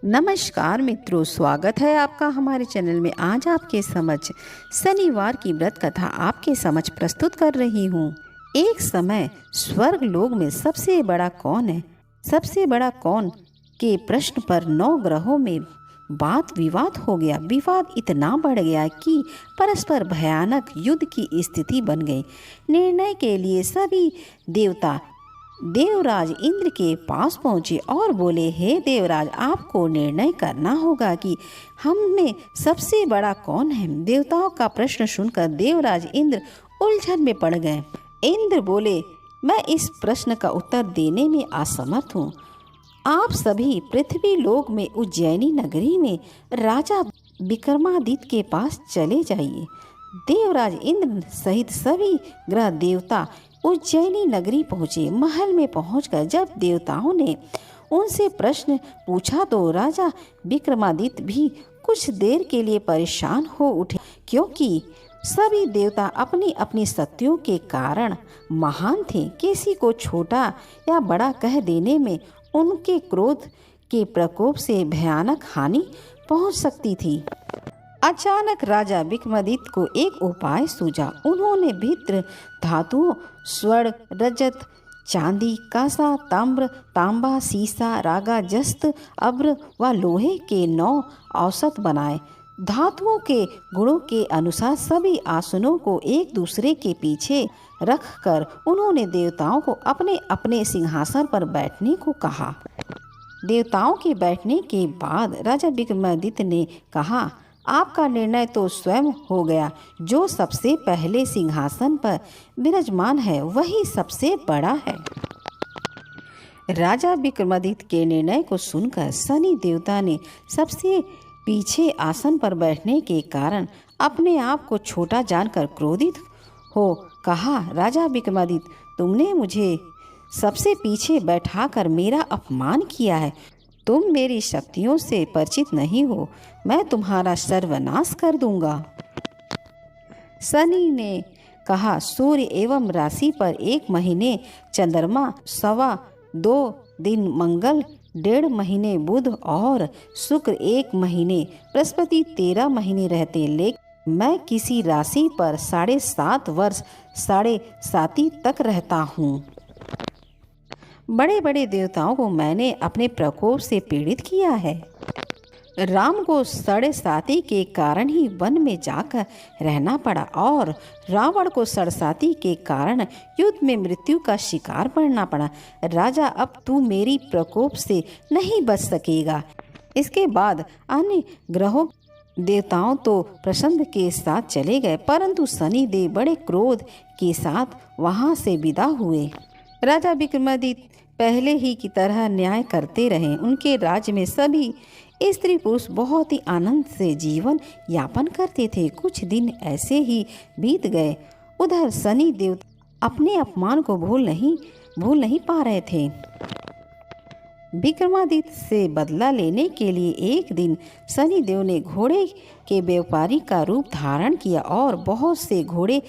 नमस्कार मित्रों, स्वागत है आपका हमारे चैनल में। आज आपके समक्ष शनिवार की व्रत कथा आपके समक्ष प्रस्तुत कर रही हूँ। एक समय स्वर्ग लोक में सबसे बड़ा कौन है, सबसे बड़ा कौन के प्रश्न पर 9 ग्रहों में वाद विवाद हो गया। विवाद इतना बढ़ गया कि परस्पर भयानक युद्ध की स्थिति बन गई। निर्णय के लिए सभी देवता देवराज इंद्र के पास पहुँचे और बोले, हे देवराज, आपको निर्णय करना होगा कि हम में सबसे बड़ा कौन है। देवताओं का प्रश्न सुनकर देवराज इंद्र उलझन में पड़ गए। इंद्र बोले, मैं इस प्रश्न का उत्तर देने में असमर्थ हूँ। आप सभी पृथ्वी लोक में उज्जैनी नगरी में राजा विक्रमादित्य के पास चले जाइए। देवराज इंद्र सहित सभी ग्रह देवता उज्जैनी नगरी पहुँचे। महल में पहुंचकर जब देवताओं ने उनसे प्रश्न पूछा तो राजा विक्रमादित्य भी कुछ देर के लिए परेशान हो उठे, क्योंकि सभी देवता अपनी अपनी शक्तियों के कारण महान थे। किसी को छोटा या बड़ा कह देने में उनके क्रोध के प्रकोप से भयानक हानि पहुंच सकती थी। अचानक राजा विक्रमादित्य को एक उपाय सूझा। उन्होंने भित्र धातुओं स्वर्ण, रजत, चांदी, कांसा, ताम्र, तांबा, सीसा, रागा, जस्त, अब्र व लोहे के 9 औसत बनाए। धातुओं के गुणों के अनुसार सभी आसनों को एक दूसरे के पीछे रखकर उन्होंने देवताओं को अपने अपने सिंहासन पर बैठने को कहा। देवताओं के बैठने के बाद राजा विक्रमादित्य ने कहा, आपका निर्णय तो स्वयं हो गया। जो सबसे पहले सिंहासन पर विराजमान है वही सबसे बड़ा है। राजा विक्रमादित्य के निर्णय को सुनकर शनि देवता ने सबसे पीछे आसन पर बैठने के कारण अपने आप को छोटा जानकर क्रोधित हो कहा, राजा विक्रमादित्य, तुमने मुझे सबसे पीछे बैठाकर मेरा अपमान किया है। तुम मेरी शक्तियों से परिचित नहीं हो। मैं तुम्हारा सर्वनाश कर दूंगा। शनि ने कहा, सूर्य एवं राशि पर 1 महीने चंद्रमा, 2.25 दिन मंगल, 1.5 महीने बुध और शुक्र, 1 महीने बृहस्पति 13 महीने रहते। लेकिन मैं किसी राशि पर 7.5 वर्ष 7.5 तक रहता हूँ। बड़े बड़े देवताओं को मैंने अपने प्रकोप से पीड़ित किया है। राम को 7.5 के कारण ही वन में जाकर रहना पड़ा और रावण को 7.5 के कारण युद्ध में मृत्यु का शिकार बनना पड़ा। राजा, अब तू मेरी प्रकोप से नहीं बच सकेगा। इसके बाद अन्य ग्रहों देवताओं तो प्रसन्न के साथ चले गए, परंतु शनिदेव बड़े क्रोध के साथ वहां से विदा हुए। राजा विक्रमादित्य पहले ही की तरह न्याय करते रहे। उनके राज्य में सभी स्त्री पुरुष बहुत ही आनंद से जीवन यापन करते थे। कुछ दिन ऐसे ही बीत गए। उधर शनि देव अपने अपमान को भूल नहीं पा रहे थे। विक्रमादित्य से बदला लेने के लिए एक दिन शनि देव ने घोड़े के व्यापारी का रूप धारण किया और बहुत से घोड़े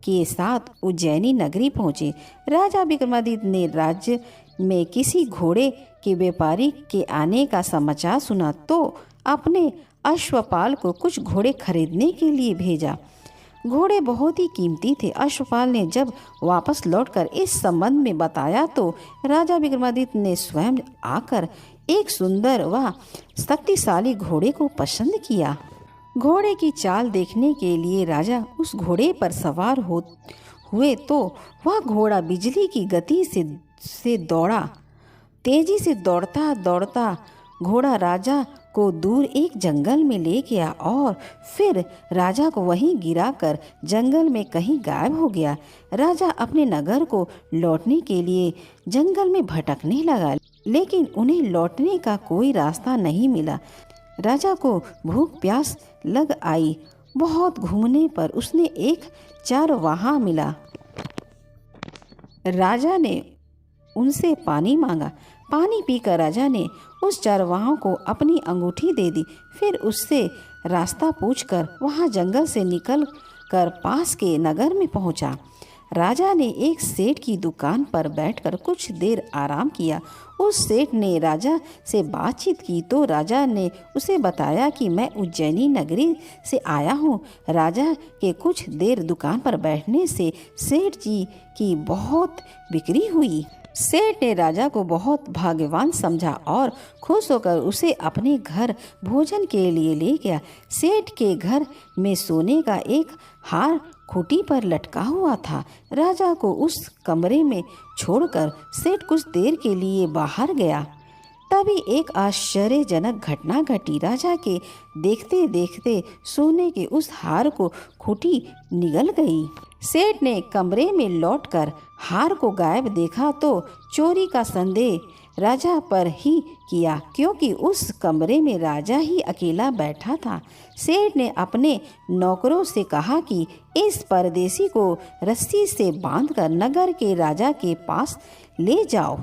के साथ उज्जैनी नगरी पहुंचे। राजा विक्रमादित्य ने राज्य में किसी घोड़े के व्यापारी के आने का समाचार सुना तो अपने अश्वपाल को कुछ घोड़े खरीदने के लिए भेजा। घोड़े बहुत ही कीमती थे। अश्वपाल ने जब वापस लौटकर इस संबंध में बताया तो राजा विक्रमादित्य ने स्वयं आकर एक सुंदर व शक्तिशाली घोड़े को पसंद किया। घोड़े की चाल देखने के लिए राजा उस घोड़े पर सवार हुए तो वह घोड़ा बिजली की गति से दौड़ा। तेजी से दौड़ता दौड़ता घोड़ा राजा को दूर एक जंगल में ले गया और फिर राजा को वहीं गिराकर जंगल में कहीं गायब हो गया। राजा अपने नगर को लौटने के लिए जंगल में भटकने लगा, लेकिन उन्हें लौटने का कोई रास्ता नहीं मिला। राजा को भूख प्यास लग आई। बहुत घूमने पर उसने एक चरवाहा मिला। राजा ने उनसे पानी मांगा। पानी पीकर राजा ने उस चरवाहा को अपनी अंगूठी दे दी। फिर उससे रास्ता पूछकर वहां जंगल से निकल कर पास के नगर में पहुंचा। राजा ने एक सेठ की दुकान पर बैठकर कुछ देर आराम किया। उस सेठ ने राजा से बातचीत की तो राजा ने उसे बताया कि मैं उज्जैनी नगरी से आया हूँ। राजा के कुछ देर दुकान पर बैठने से सेठ जी की बहुत बिक्री हुई। सेठ ने राजा को बहुत भाग्यवान समझा और खुश होकर उसे अपने घर भोजन के लिए ले गया। सेठ के घर में सोने का एक हार खूंटी पर लटका हुआ था। राजा को उस कमरे में छोड़कर सेठ कुछ देर के लिए बाहर गया। तभी एक आश्चर्यजनक घटना घटी। राजा के देखते देखते सोने के उस हार को खूंटी निगल गई। सेठ ने कमरे में लौटकर हार को गायब देखा तो चोरी का संदेह राजा पर ही किया, क्योंकि उस कमरे में राजा ही अकेला बैठा था। सेठ ने अपने नौकरों से कहा कि इस परदेसी को रस्सी से बांधकर नगर के राजा के पास ले जाओ।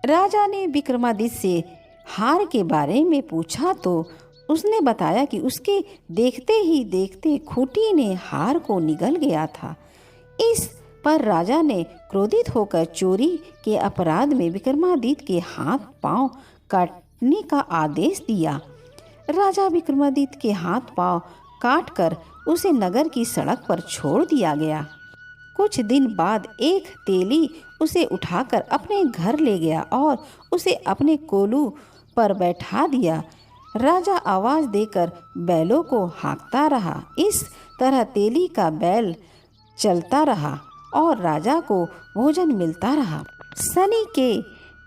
राजा ने विक्रमादित्य से हार के बारे में पूछा तो उसने बताया कि उसके देखते ही देखते खूंटी ने हार को निगल गया था। इस पर राजा ने क्रोधित होकर चोरी के अपराध में विक्रमादित्य के हाथ पांव काटने का आदेश दिया। राजा विक्रमादित्य के हाथ पांव काटकर उसे नगर की सड़क पर छोड़ दिया गया। कुछ दिन बाद एक तेली उसे उठाकर अपने घर ले गया और उसे अपने कोलू पर बैठा दिया। राजा आवाज देकर बैलों को हाँकता रहा। इस तरह तेली का बैल चलता रहा और राजा को भोजन मिलता रहा। शनि के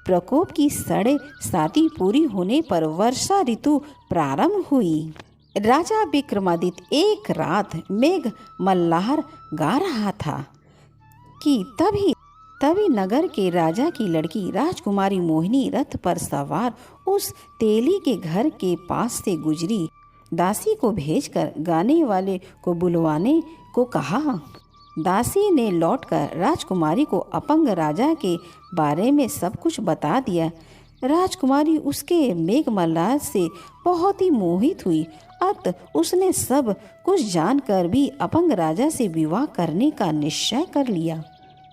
प्रकोप की 7.5 पूरी होने पर वर्षा ऋतु प्रारंभ हुई। राजा विक्रमादित्य एक रात मेघ मल्लार गा रहा था कि तभी नगर के राजा की लड़की राजकुमारी मोहिनी रथ पर सवार उस तेली के घर के पास से गुजरी। दासी को भेजकर गाने वाले को बुलवाने को कहा। दासी ने लौटकर राजकुमारी को अपंग राजा के बारे में सब कुछ बता दिया। राजकुमारी उसके मेघमल्लार से बहुत ही मोहित हुई। अत उसने सब कुछ जानकर भी अपंग राजा से विवाह करने का निश्चय कर लिया।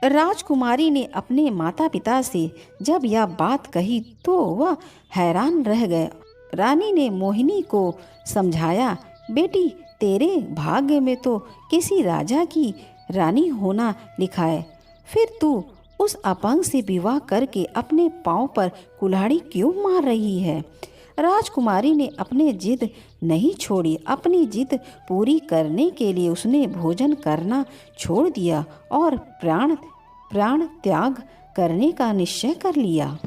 राजकुमारी ने अपने माता पिता से जब यह बात कही तो वह हैरान रह गए। रानी ने मोहिनी को समझाया, बेटी तेरे भाग्य में तो किसी राजा की रानी होना लिखा है, फिर तू उस अपंग से विवाह करके अपने पांव पर कुल्हाड़ी क्यों मार रही है। राजकुमारी ने अपनी जिद नहीं छोड़ी। अपनी जिद पूरी करने के लिए उसने भोजन करना छोड़ दिया और प्राण त्याग करने का निश्चय कर लिया।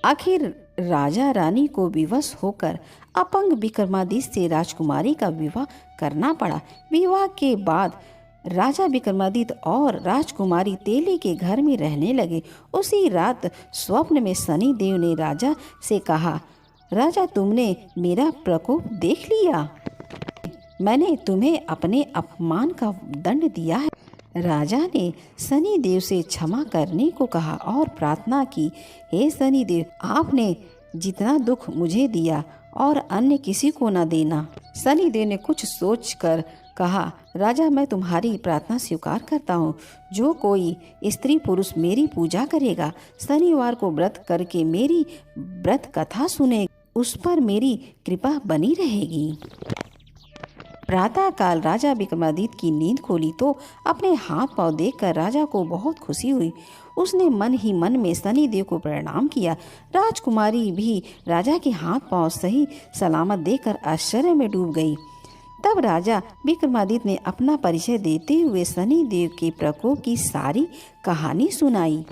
आखिर राजा रानी को विवश होकर अपंग विक्रमादित्य से राजकुमारी का विवाह करना पड़ा। विवाह के बाद राजा विक्रमादित्य और राजकुमारी तेली के घर में रहने लगे। उसी रात स्वप्न में शनि देव ने राजा से कहा, राजा तुमने मेरा प्रकोप देख लिया, मैंने तुम्हें अपने अपमान का दंड दिया है। राजा ने शनि देव से क्षमा करने को कहा और प्रार्थना की, हे शनि देव, आपने जितना दुख मुझे दिया और अन्य किसी को न देना। शनि देव ने कुछ सोचकर कहा, राजा मैं तुम्हारी प्रार्थना स्वीकार करता हूँ। जो कोई स्त्री पुरुष मेरी पूजा करेगा, शनिवार को व्रत करके मेरी व्रत कथा सुने, उस पर मेरी कृपा बनी रहेगी। प्रातः काल राजा विक्रमादित्य की नींद खोली तो अपने हाथ पांव देखकर राजा को बहुत खुशी हुई। उसने मन ही मन में शनि देव को प्रणाम किया। राजकुमारी भी राजा के हाथ पांव सही सलामत देखकर आश्चर्य में डूब गई। तब राजा विक्रमादित्य ने अपना परिचय देते हुए शनि देव के प्रकोप की सारी कहानी सुनाई।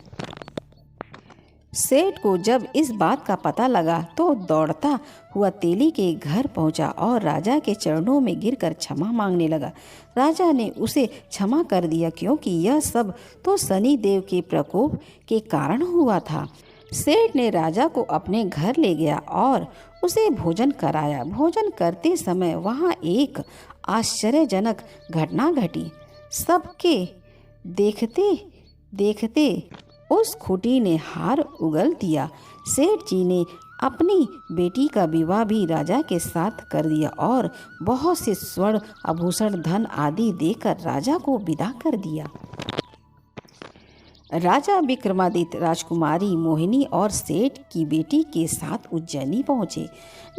सेठ को जब इस बात का पता लगा तो दौड़ता हुआ तेली के घर पहुंचा और राजा के चरणों में गिरकर क्षमा मांगने लगा। राजा ने उसे क्षमा कर दिया, क्योंकि यह सब तो शनि देव के प्रकोप के कारण हुआ था। सेठ ने राजा को अपने घर ले गया और उसे भोजन कराया। भोजन करते समय वहाँ एक आश्चर्यजनक घटना घटी। सबके देखते देखते उस खूंटी ने हार उगल दिया। सेठ जी ने अपनी बेटी का विवाह भी राजा के साथ कर दिया और बहुत से स्वर्ण आभूषण धन आदि देकर राजा को विदा कर दिया। राजा विक्रमादित्य राजकुमारी मोहिनी और सेठ की बेटी के साथ उज्जैनी पहुंचे।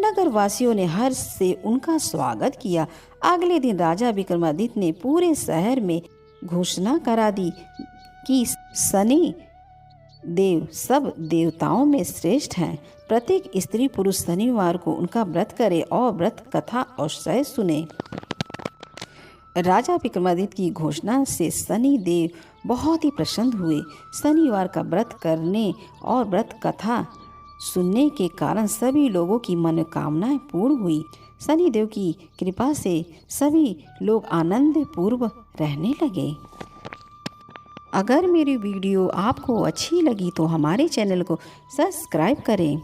नगर वासियों ने हर्ष से उनका स्वागत किया। अगले दिन राजा विक्रमादित्य ने पूरे शहर में घोषणा करा दी कि शनि देव सब देवताओं में श्रेष्ठ हैं। प्रत्येक स्त्री पुरुष शनिवार को उनका व्रत करे और व्रत कथा अवश्य सुने। राजा विक्रमादित्य की घोषणा से शनि देव बहुत ही प्रसन्न हुए। शनिवार का व्रत करने और व्रत कथा सुनने के कारण सभी लोगों की मनोकामनाएं पूर्ण हुई। शनि देव की कृपा से सभी लोग आनंद पूर्व रहने लगे। अगर मेरी वीडियो आपको अच्छी लगी तो हमारे चैनल को सब्सक्राइब करें।